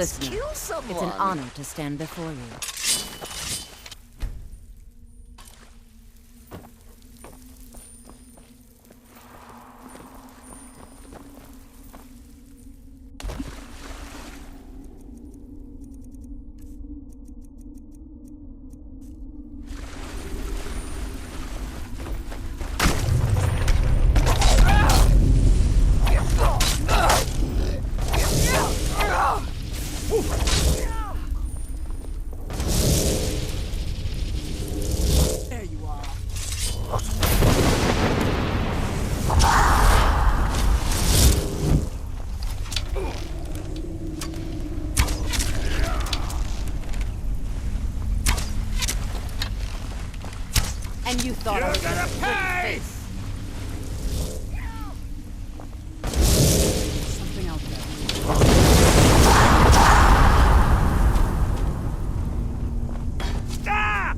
Listener, kill someone. it's an honor to stand before you. And you thought I was gonna pay! Something out there. Ah!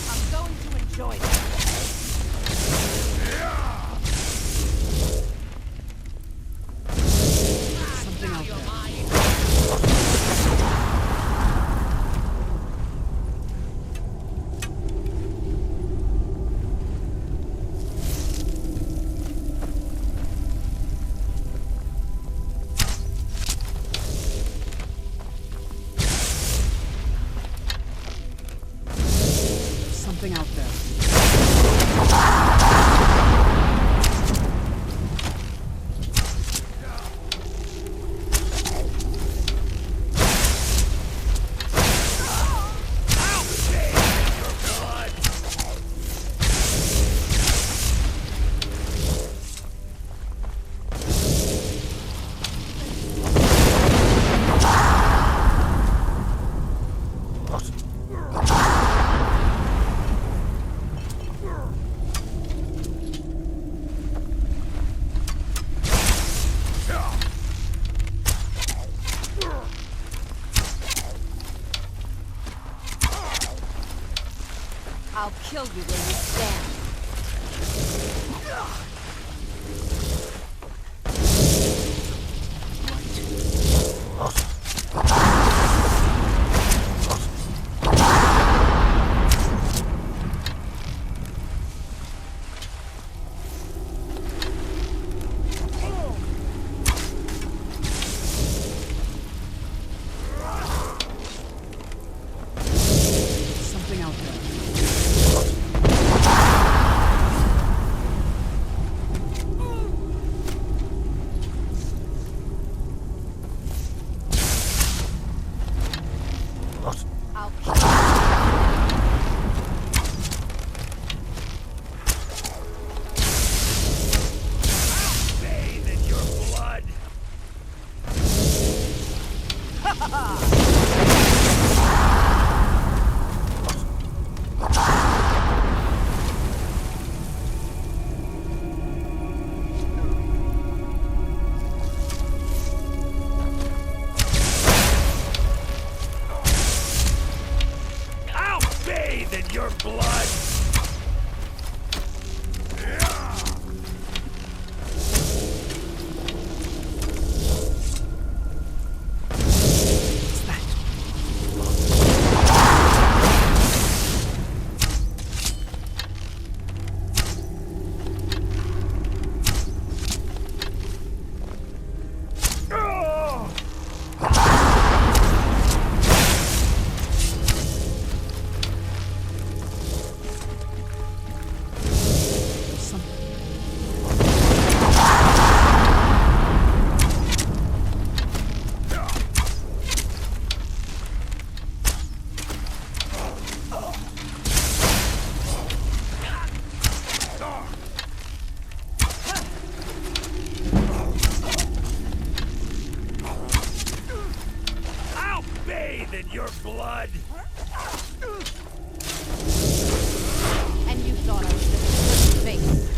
I'm going to enjoy this. Something out there. Something out there. I'll kill you where you stand. Something out there. I'll kill you. Bathe in your blood. I'll bathe in your blood. What's that? I'll bathe in your blood. And you thought I was just a face.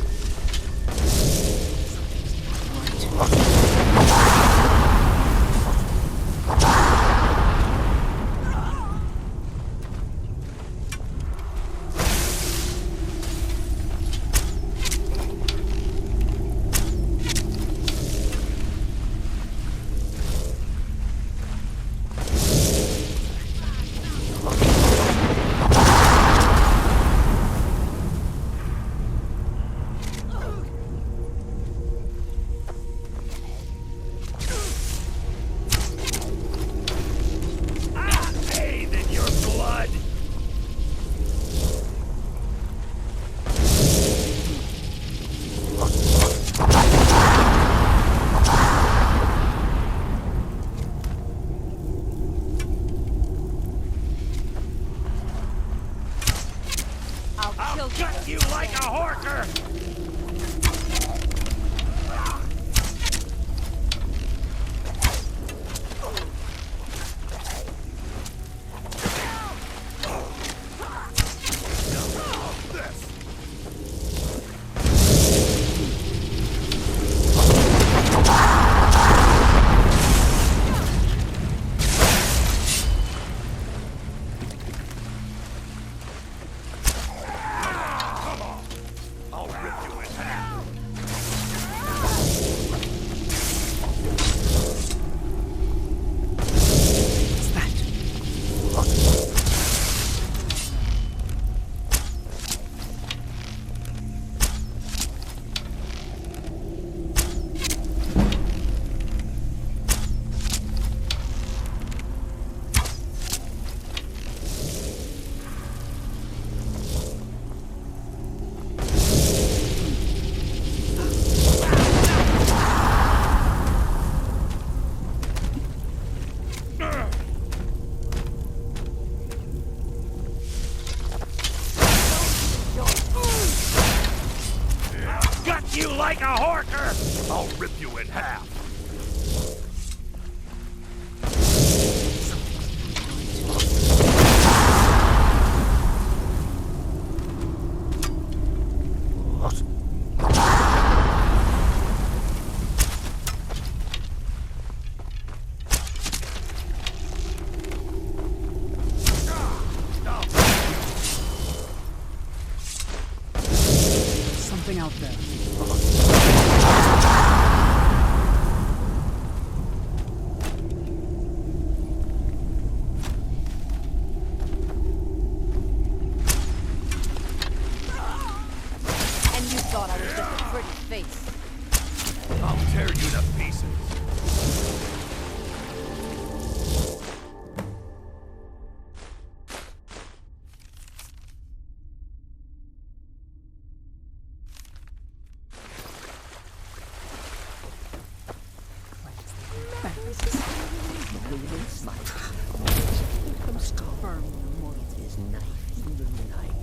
I'll rip you in half. Something out there. And you thought I was just a pretty face. I'll tear you to pieces. From Skyrim, it is night in the night.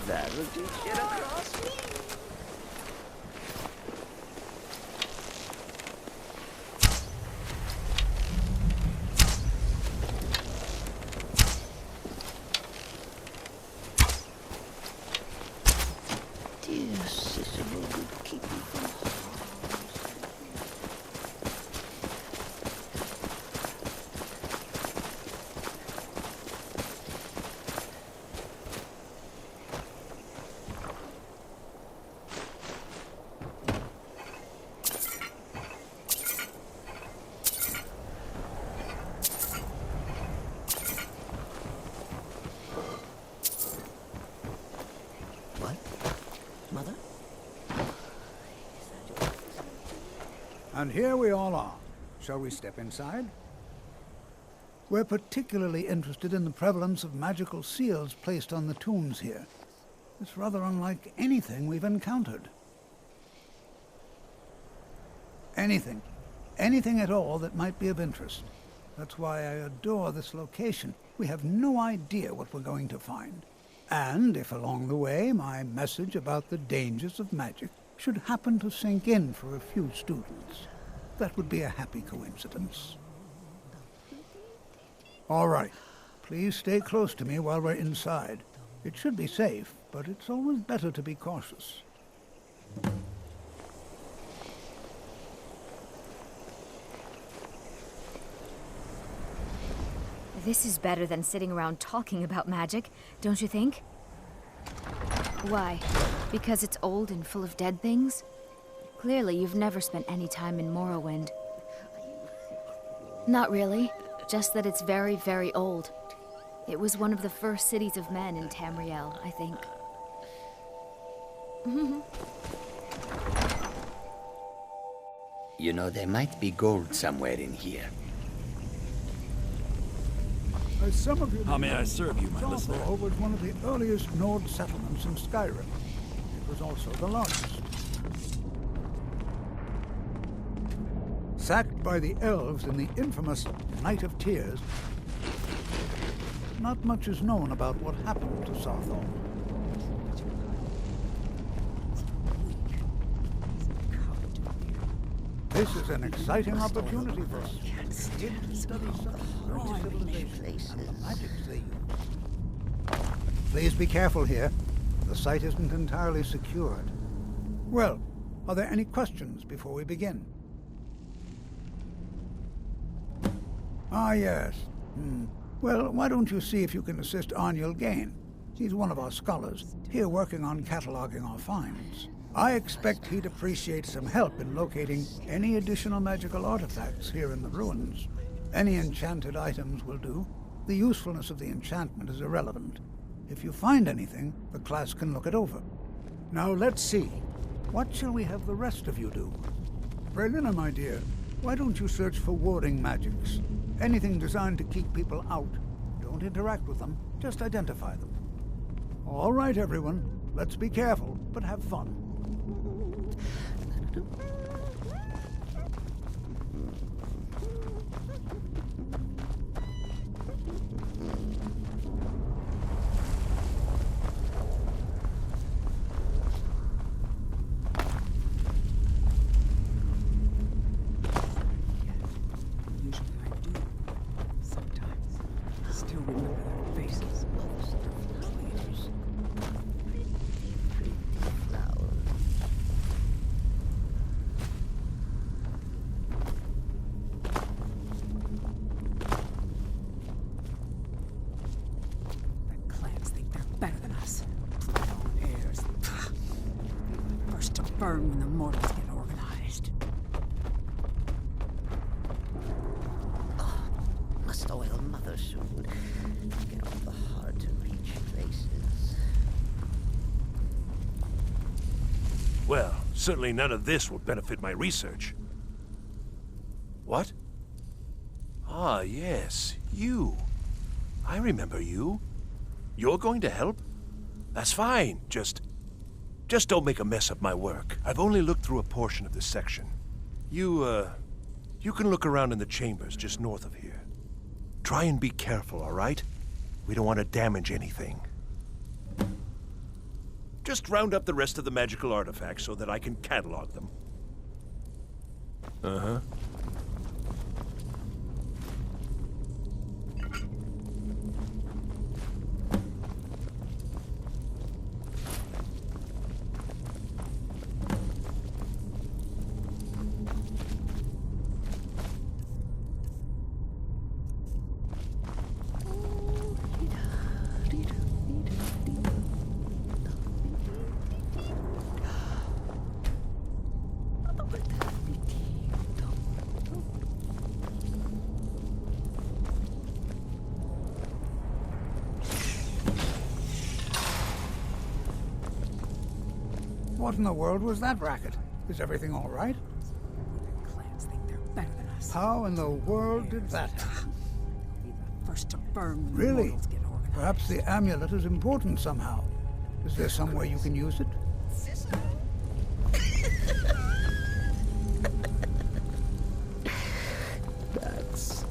That'll teach you to cross me. Dear sister, will you keep me from harm? Mother? And here we all are. Shall we step inside? We're particularly interested in the prevalence of magical seals placed on the tombs here. It's rather unlike anything we've encountered. Anything. Anything at all that might be of interest. That's why I adore this location. We have no idea what we're going to find. And if along the way my message about the dangers of magic should happen to sink in for a few students, that would be a happy coincidence. All right. Please stay close to me while we're inside. It should be safe, but it's always better to be cautious. This is better than sitting around talking about magic, don't you think? Why? Because it's old and full of dead things? Clearly, you've never spent any time in Morrowind. Not really. Just that it's very, very old. It was one of the first cities of men in Tamriel, I think. You know, there might be gold somewhere in here. As some of you How may I serve you, my listener? Sawthorpe was one of the earliest Nord settlements in Skyrim. It was also the largest. Sacked by the elves in the infamous Night of Tears, not much is known about what happened to Sawthorpe. This is an exciting opportunity for us. To study some early civilizations and the magics they use. Please be careful here. The site isn't entirely secured. Well, are there any questions before we begin? Ah, yes. Well, why don't you see if you can assist Arniel Gain? He's one of our scholars, here working on cataloging our finds. I expect he'd appreciate some help in locating any additional magical artifacts here in the ruins. Any enchanted items will do. The usefulness of the enchantment is irrelevant. If you find anything, the class can look it over. Now let's see. What shall we have the rest of you do? Brelina, my dear, why don't you search for warding magics? Anything designed to keep people out. Don't interact with them, just identify them. All right, everyone. Let's be careful, but have fun. Burn when the mortals get organized. Must oil Mother soon. Get off the hard-to-reach places. Well, certainly none of this will benefit my research. What? Ah, yes, you. I remember you. You're going to help? That's fine, Just don't make a mess of my work. I've only looked through a portion of this section. You can look around in the chambers just north of here. Try and be careful, all right? We don't want to damage anything. Just round up the rest of the magical artifacts so that I can catalog them. Uh-huh. What in the world was that racket? Is everything all right? Clans think they're better than us. How in the world did that happen? Be the first to burn when the Really? mortals get organized. Perhaps the amulet is important somehow. Is there some way you can use it? That's...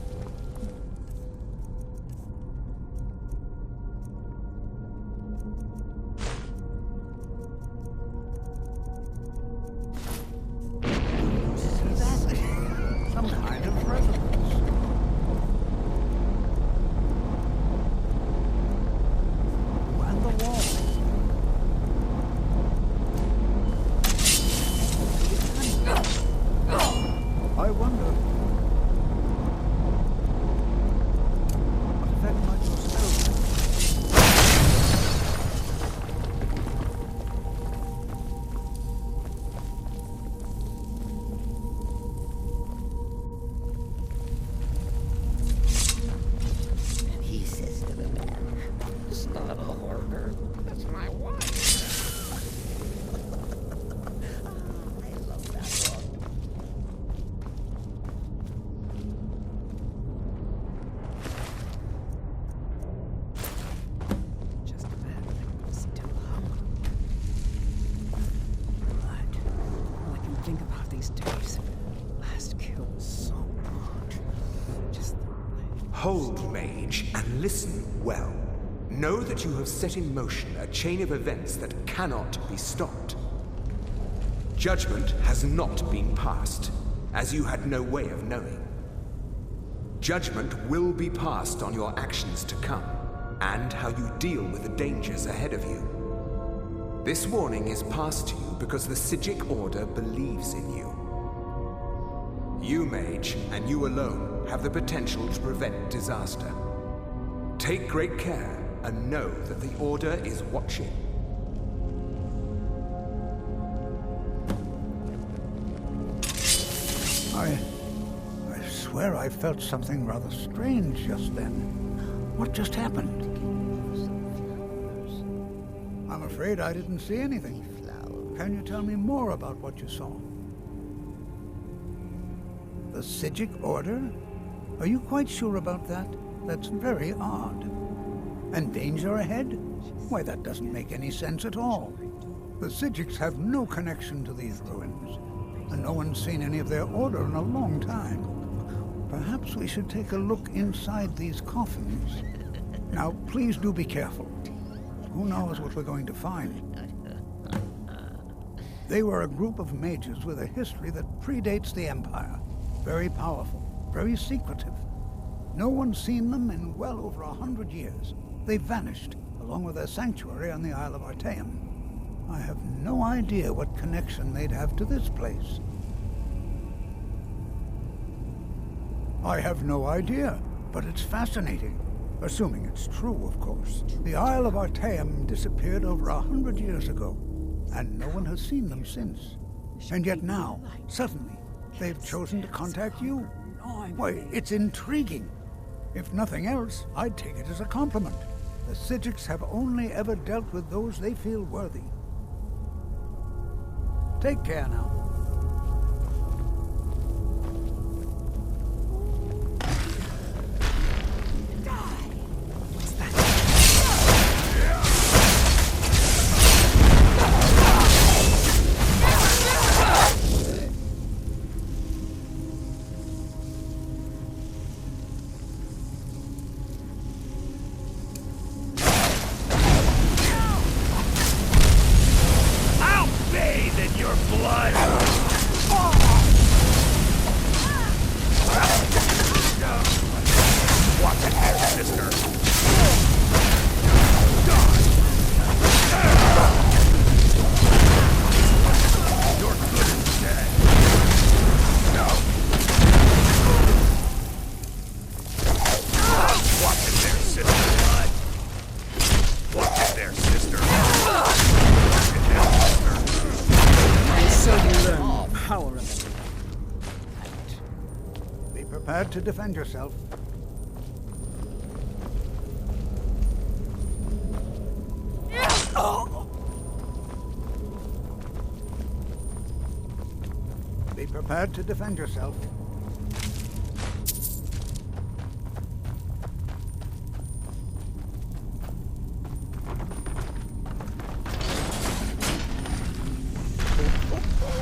these days. Last kill was so good. Just Hold, mage, and listen well. Know that you have set in motion a chain of events that cannot be stopped. Judgment has not been passed, as you had no way of knowing. Judgment will be passed on your actions to come, and how you deal with the dangers ahead of you. This warning is passed to you because the Psijic Order believes in you. You, mage, and you alone, have the potential to prevent disaster. Take great care, and know that the Order is watching. I swear I felt something rather strange just then. What just happened? I'm afraid I didn't see anything. Can you tell me more about what you saw? The Psijic Order? Are you quite sure about that? That's very odd. And danger ahead? Why, that doesn't make any sense at all. The Psijics have no connection to these ruins, and no one's seen any of their order in a long time. Perhaps we should take a look inside these coffins. Now, please do be careful. Who knows what we're going to find? They were a group of mages with a history that predates the Empire. Very powerful, very secretive. No one's seen them in well over 100 years. They vanished, along with their sanctuary on the Isle of Artaeum. I have no idea what connection they'd have to this place. I have no idea, but it's fascinating. Assuming it's true, of course. The Isle of Artaeum disappeared over 100 years ago, and no one has seen them since. And yet now, suddenly, they've chosen to contact you. Why, it's intriguing. If nothing else, I'd take it as a compliment. The Psijics have only ever dealt with those they feel worthy. Take care now. To defend yourself. Be prepared to defend yourself.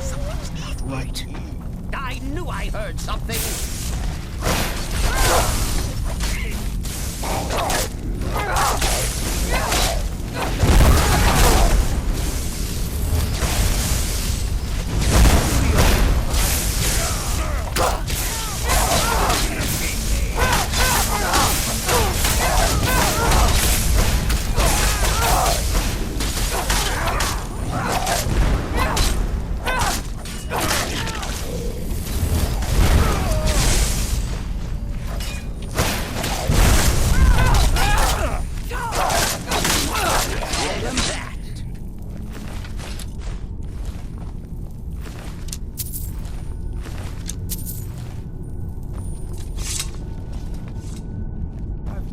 Something's not right. I knew I heard something!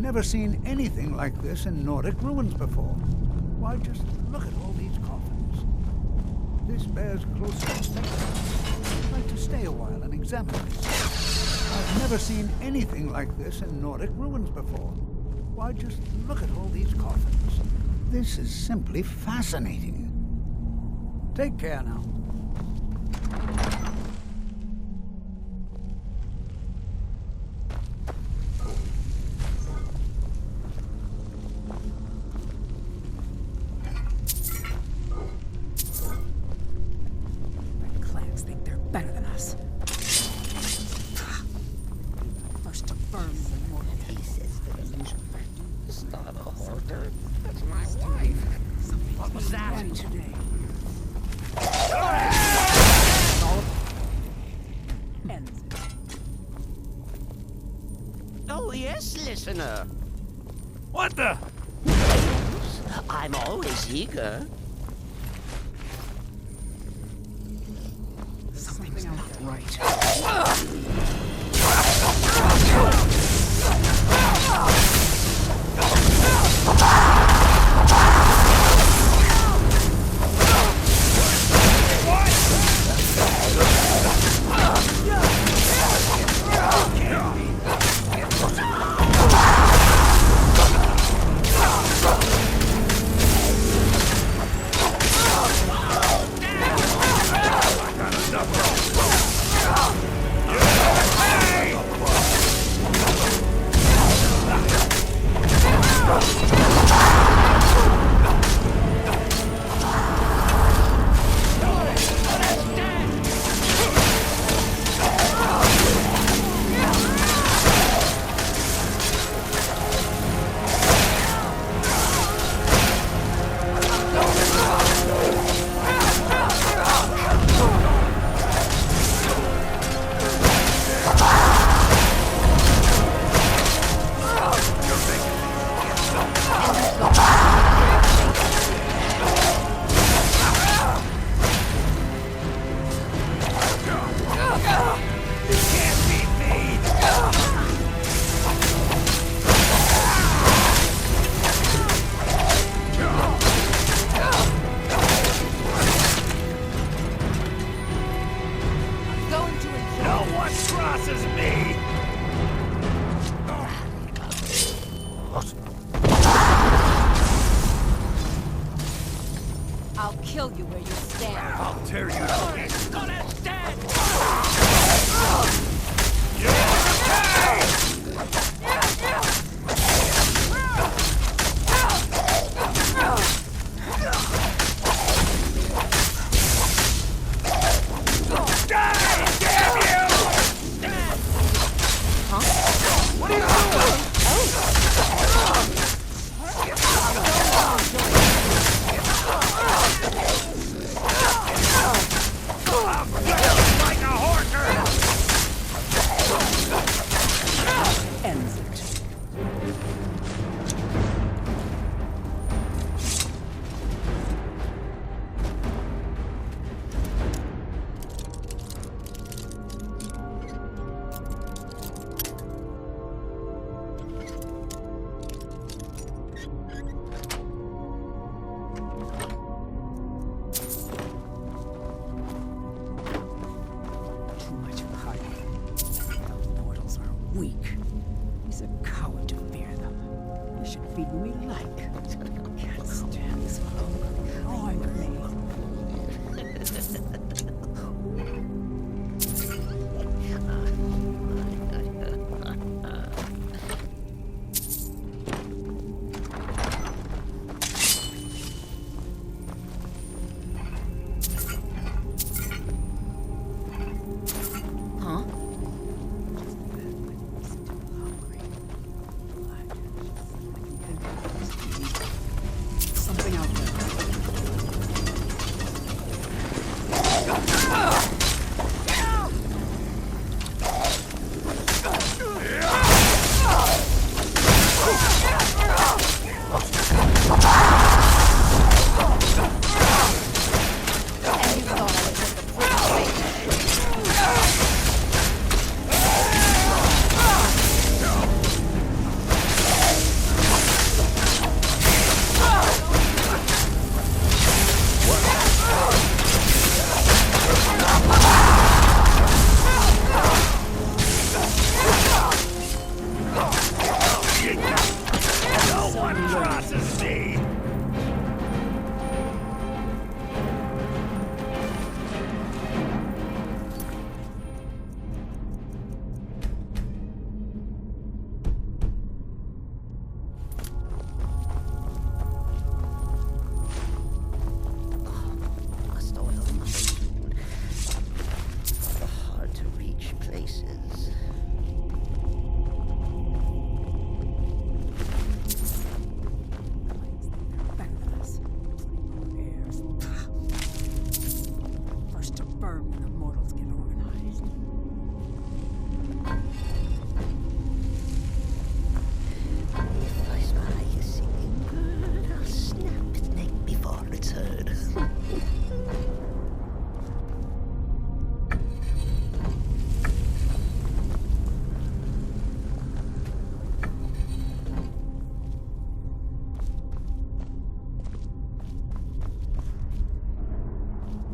Never seen anything like this in Nordic ruins before. Why, just look at all these coffins. This bears close inspection. I'd like to stay a while and examine this. I've never seen anything like this in Nordic ruins before. Why, just look at all these coffins. This is simply fascinating. Take care now. listener. What the? I'm always eager. Something's not right. I'll kill you where you stand. I'll tear you to pieces.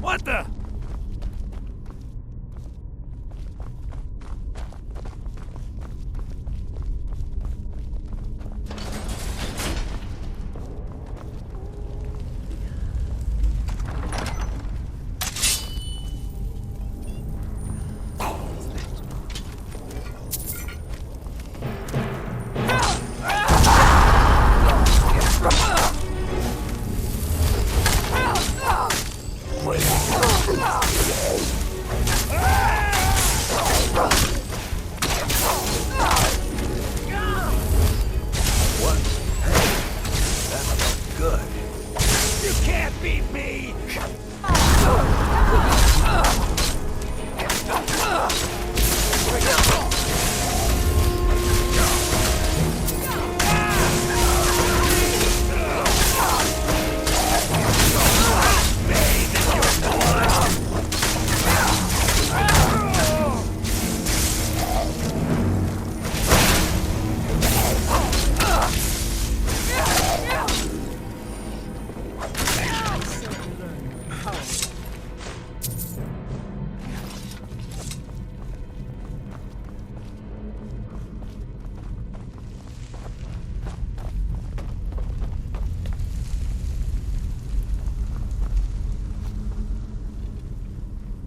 What the?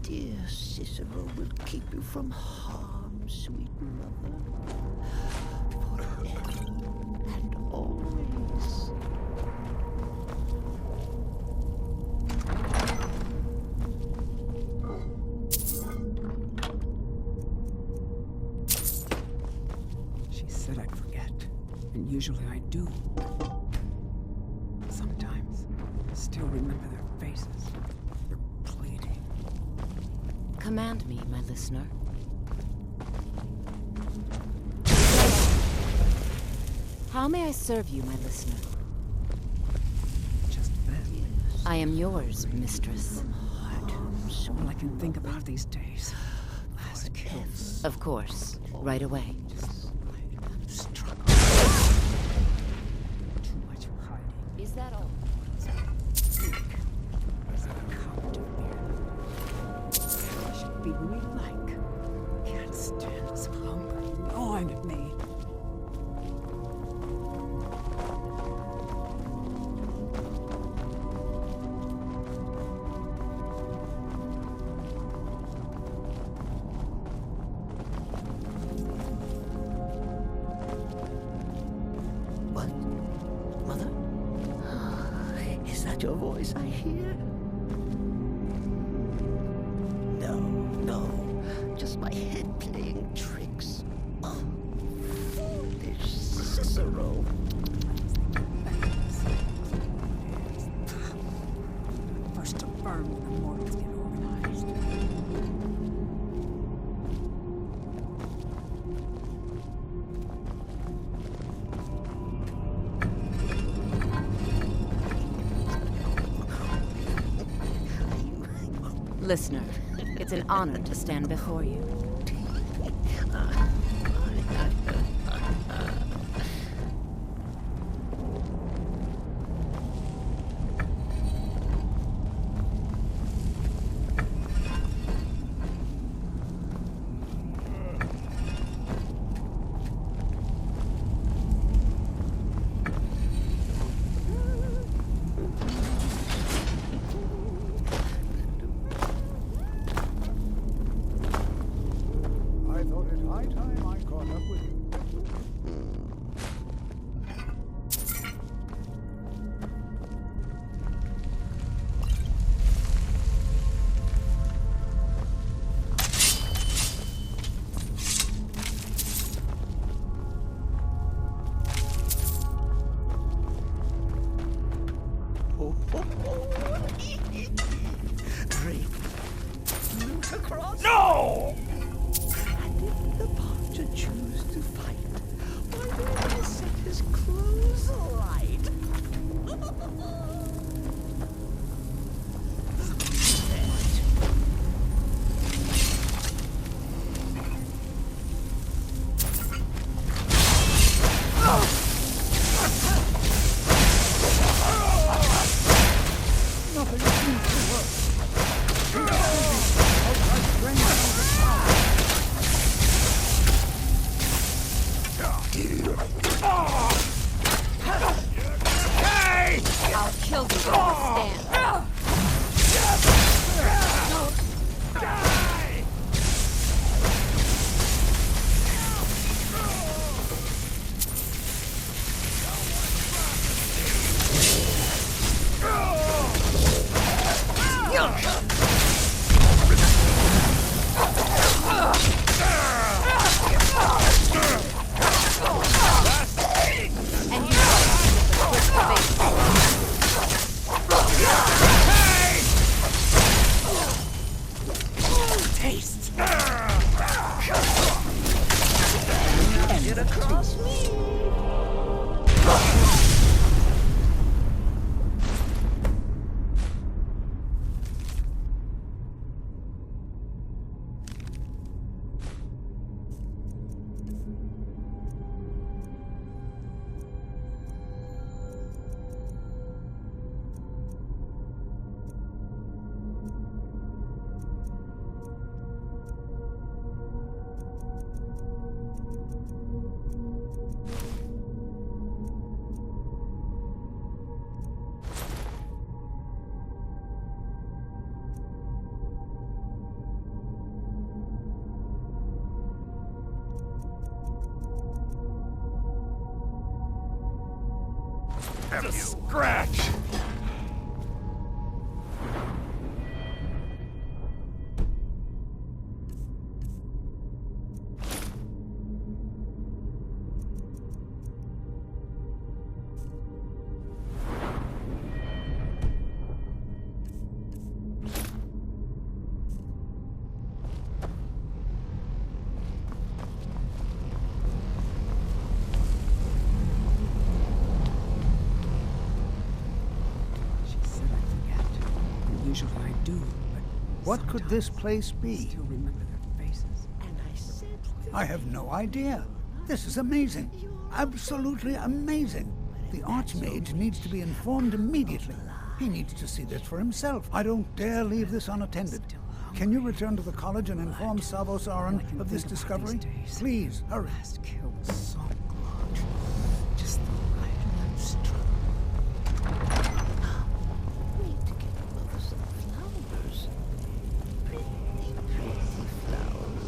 Dear Cicero will keep you from harm, sweet mother, forever and always. She said I'd forget, and usually I do. Sometimes I still remember their faces, their pleading. Command me, my listener. How may I serve you, my listener? Just then, I am yours, mistress. all I can think about these days. Last kills. Of course. Right away. Struggle. Too much hiding. Is that all? Is it a come to fear? I should be me like. Can't stand this hunger gnawing at me. What? Mother? Is that your voice I hear? No, no. Just my head playing tricks. Oh, foolish Cicero. First to burn when the mortals get organized. Listener, it's an honor to stand before you. I thought it high time I caught up with you. Drake. Loot across. No! And if the Poncha choose to fight, why don't I set his clothes alight? Nothing seems to work. And you thought with a quick face. Taste. Get across me. Have you? Scratch! Usually I do, but What could this place I be? still remember their faces. And I said, I have no idea. This is amazing. Absolutely amazing. The Archmage needs to be informed immediately. He needs to see this for himself. I don't dare leave this unattended. Can you return to the college and inform Savos Aran of this discovery? Please, hurry. Last kill was so close. Just the right stroke. wait to get above some flowers. Pretty, pretty flowers.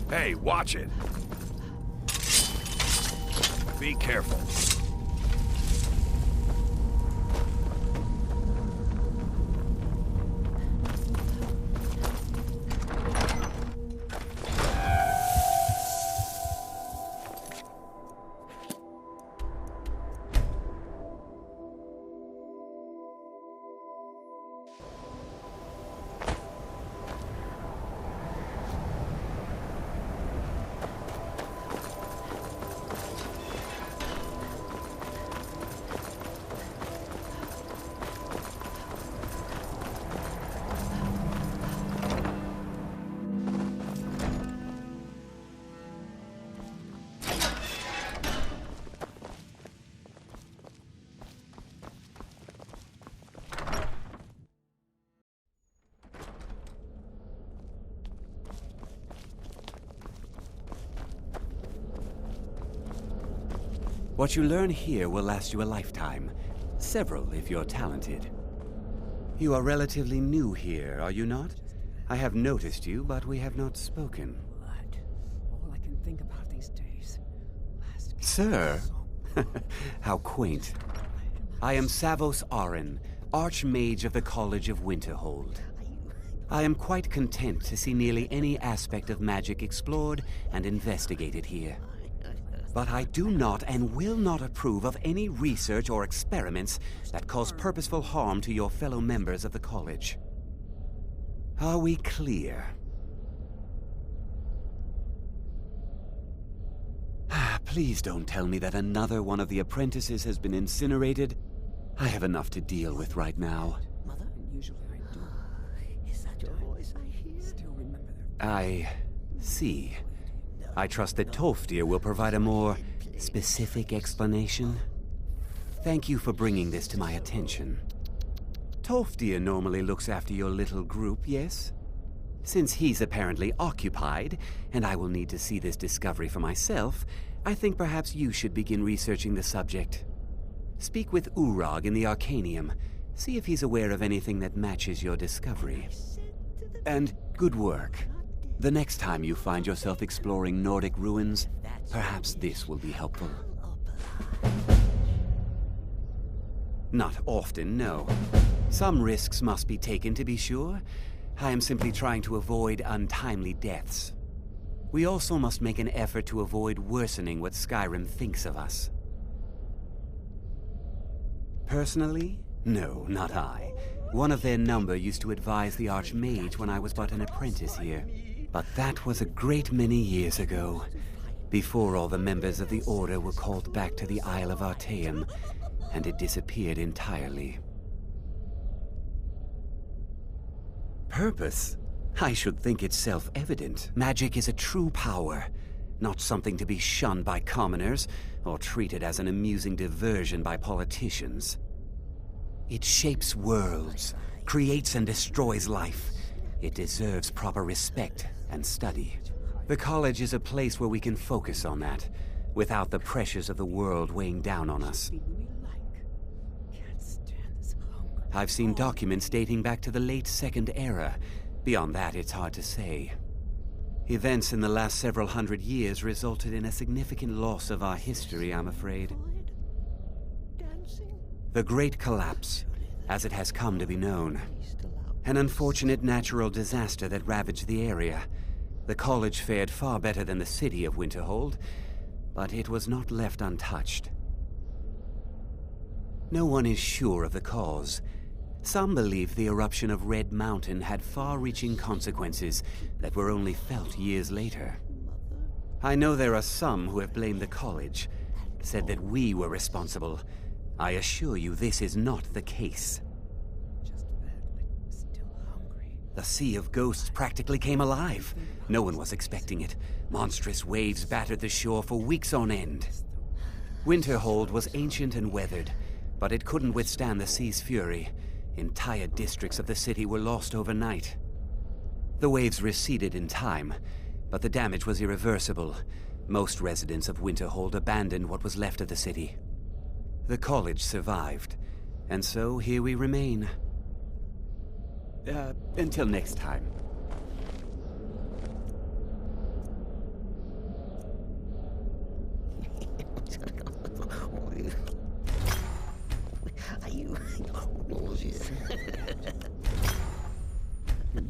Hey, watch it. Be careful. What you learn here will last you a lifetime. Several, if you're talented. You are relatively new here, are you not? I have noticed you, but we have not spoken. Blood. All I can think about these days. Last kill Sir? was How quaint. I am Savos Aran, Archmage of the College of Winterhold. I am quite content to see nearly any aspect of magic explored and investigated here. But I do not and will not approve of any research or experiments that cause purposeful harm to your fellow members of the college. Are we clear? Please don't tell me that another one of the apprentices has been incinerated. I have enough to deal with right now. Mother? usually I do. Is that your voice I hear? Still remember their I see. I trust that Tolfdir will provide a more specific explanation? Thank you for bringing this to my attention. Tolfdir normally looks after your little group, yes? Since he's apparently occupied, and I will need to see this discovery for myself, I think perhaps you should begin researching the subject. Speak with Urag in the Arcanium. See if he's aware of anything that matches your discovery. And good work. The next time you find yourself exploring Nordic ruins, perhaps this will be helpful. Not often, no. Some risks must be taken, to be sure. I am simply trying to avoid untimely deaths. We also must make an effort to avoid worsening what Skyrim thinks of us. Personally? No, not I. One of their number used to advise the Archmage when I was but an apprentice here. But that was a great many years ago, before all the members of the Order were called back to the Isle of Artaeum, and it disappeared entirely. Purpose? I should think it's self-evident. Magic is a true power, not something to be shunned by commoners, or treated as an amusing diversion by politicians. It shapes worlds, creates and destroys life. It deserves proper respect and study. The college is a place where we can focus on that, without the pressures of the world weighing down on us. I've seen documents dating back to the late Second Era. Beyond that, it's hard to say. Events in the last several hundred years resulted in a significant loss of our history, I'm afraid. The Great Collapse, as it has come to be known. An unfortunate natural disaster that ravaged the area. The college fared far better than the city of Winterhold, but it was not left untouched. No one is sure of the cause. Some believe the eruption of Red Mountain had far-reaching consequences that were only felt years later. I know there are some who have blamed the college, said that we were responsible. I assure you this is not the case. The Sea of Ghosts practically came alive. No one was expecting it. Monstrous waves battered the shore for weeks on end. Winterhold was ancient and weathered, but it couldn't withstand the sea's fury. Entire districts of the city were lost overnight. The waves receded in time, but the damage was irreversible. Most residents of Winterhold abandoned what was left of the city. The college survived, and so here we remain. Until next time.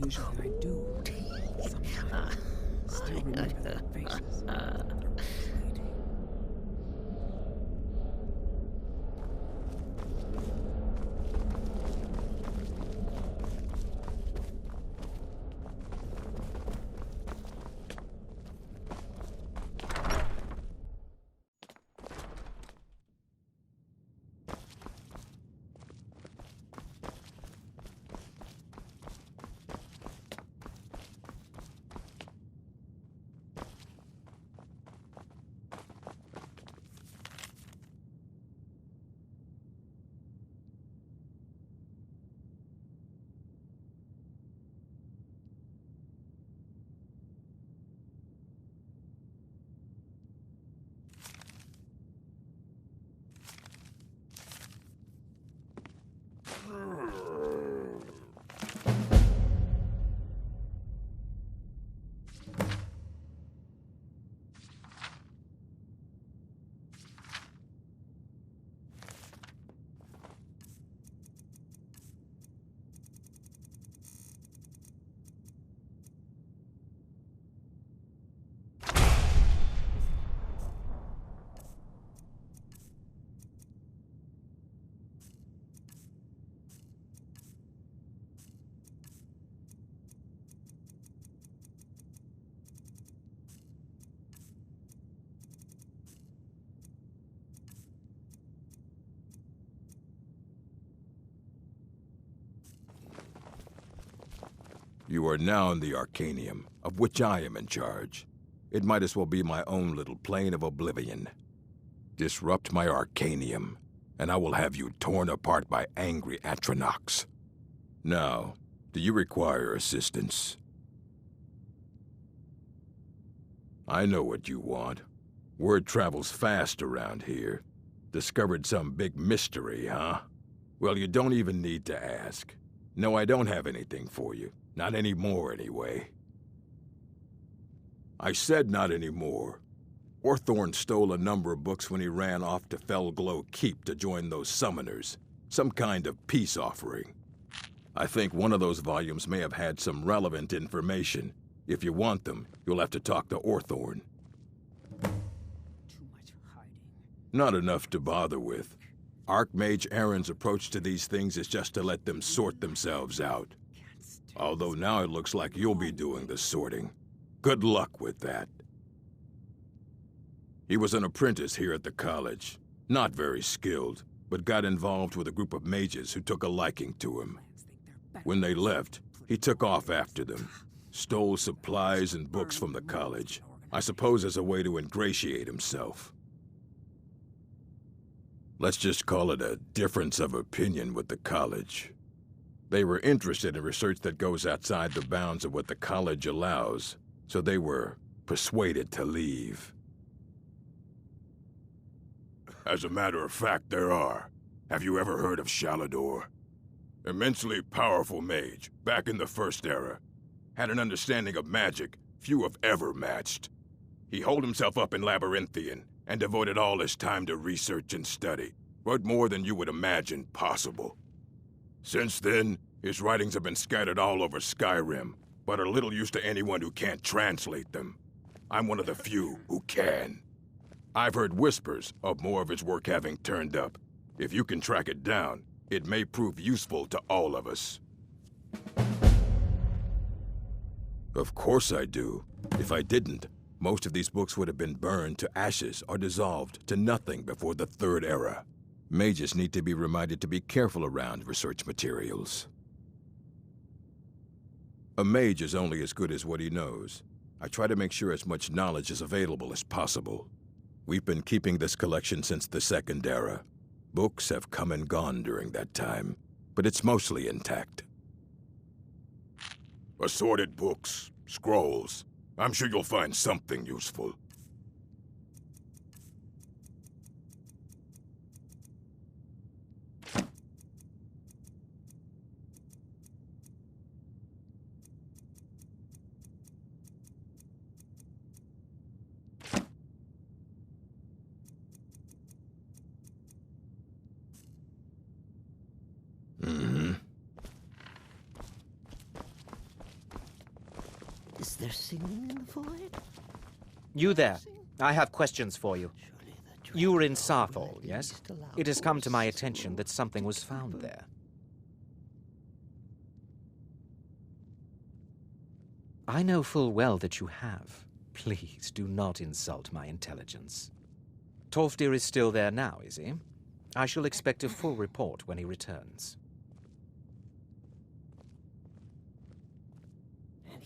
Usually I do. Sometimes. Still remember their faces. You are now in the Arcanium, of which I am in charge. It might as well be my own little plane of oblivion. Disrupt my Arcanium, and I will have you torn apart by angry Atronachs. Now, do you require assistance? I know what you want. Word travels fast around here. Discovered some big mystery, huh? Well, you don't even need to ask. No, I don't have anything for you. Not anymore, anyway. I said not anymore. Orthorn stole a number of books when he ran off to Felglow Keep to join those summoners. Some kind of peace offering. I think one of those volumes may have had some relevant information. If you want them, you'll have to talk to Orthorn. Too much hiding. Not enough to bother with. Archmage Aaron's approach to these things is just to let them sort themselves out. Although now it looks like you'll be doing the sorting. Good luck with that. He was an apprentice here at the college. Not very skilled, but got involved with a group of mages who took a liking to him. When they left, he took off after them. Stole supplies and books from the college. I suppose as a way to ingratiate himself. Let's just call it a difference of opinion with the college. They were interested in research that goes outside the bounds of what the college allows, so they were persuaded to leave. As a matter of fact, there are. Have you ever heard of Shalador? Immensely powerful mage, back in the First Era. Had an understanding of magic few have ever matched. He holed himself up in Labyrinthian and devoted all his time to research and study. Wrote more than you would imagine possible. Since then, his writings have been scattered all over Skyrim, but are little use to anyone who can't translate them. I'm one of the few who can. I've heard whispers of more of his work having turned up. If you can track it down, it may prove useful to all of us. Of course I do. If I didn't, most of these books would have been burned to ashes or dissolved to nothing before the Third Era. Mages need to be reminded to be careful around research materials. A mage is only as good as what he knows. I try to make sure as much knowledge is available as possible. We've been keeping this collection since the Second Era. Books have come and gone during that time, but it's mostly intact. Assorted books, scrolls. I'm sure you'll find something useful. Is there singing in the void? You there. I have questions for you. You were in Sarthal, yes? It has come to my attention that something was found there. I know full well that you have. Please do not insult my intelligence. Tolfdir is still there now, is he? I shall expect a full report when he returns.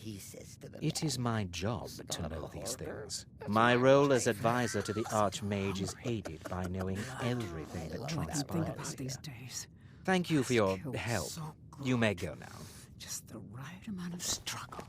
He says to them, It is my job to know these things. My role as advisor to the Archmage is aided by knowing everything that transpires here. Thank you for your help. You may go now. Just the right amount of struggle.